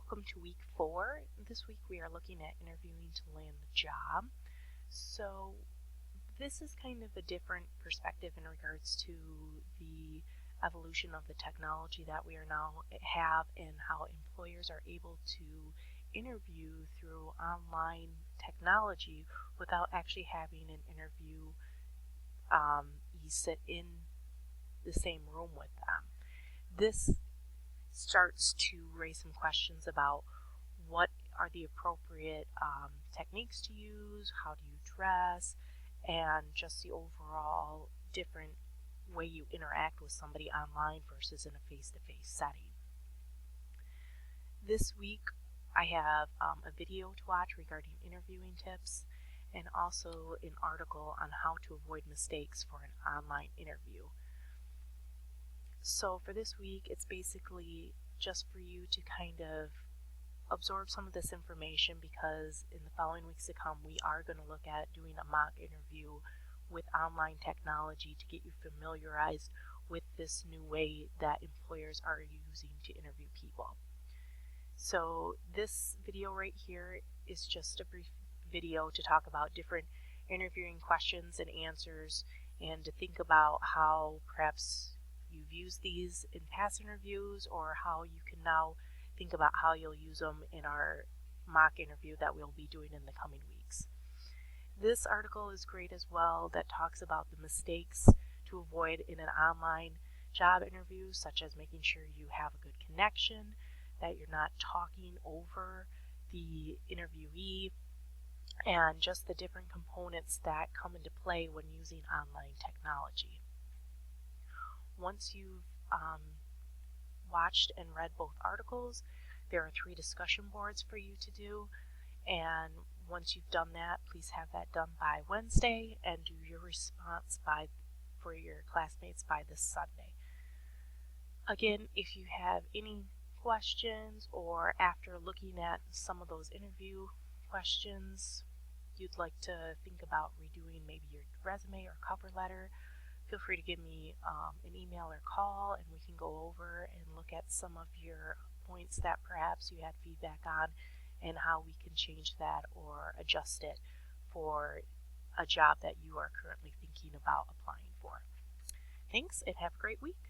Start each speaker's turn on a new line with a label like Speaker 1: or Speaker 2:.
Speaker 1: Welcome to week 4. This week we are looking at interviewing to land the job. So this is kind of a different perspective in regards to the evolution of the technology that we are now have and how employers are able to interview through online technology without actually having an interview you sit in the same room with them. This starts to raise some questions about what are the appropriate techniques to use, how do you dress, and just the overall different way you interact with somebody online versus in a face-to-face setting. This week I have a video to watch regarding interviewing tips and also an article on how to avoid mistakes for an online interview. So for this week, it's basically just for you to kind of absorb some of this information, because in the following weeks to come, we are going to look at doing a mock interview with online technology to get you familiarized with this new way that employers are using to interview people. So this video right here is just a brief video to talk about different interviewing questions and answers, and to think about how perhaps you've used these in past interviews, or how you can now think about how you'll use them in our mock interview that we'll be doing in the coming weeks. This article is great as well, that talks about the mistakes to avoid in an online job interview, such as making sure you have a good connection, that you're not talking over the interviewee, and just the different components that come into play when using online technology. Once you've watched and read both articles, there are 3 discussion boards for you to do, and once you've done that, please have that done by Wednesday and do your response for your classmates by this Sunday. Again, if you have any questions, or after looking at some of those interview questions you'd like to think about redoing maybe your resume or cover letter, feel free to give me an email or call, and we can go over and look at some of your points that perhaps you had feedback on, and how we can change that or adjust it for a job that you are currently thinking about applying for. Thanks, and have a great week.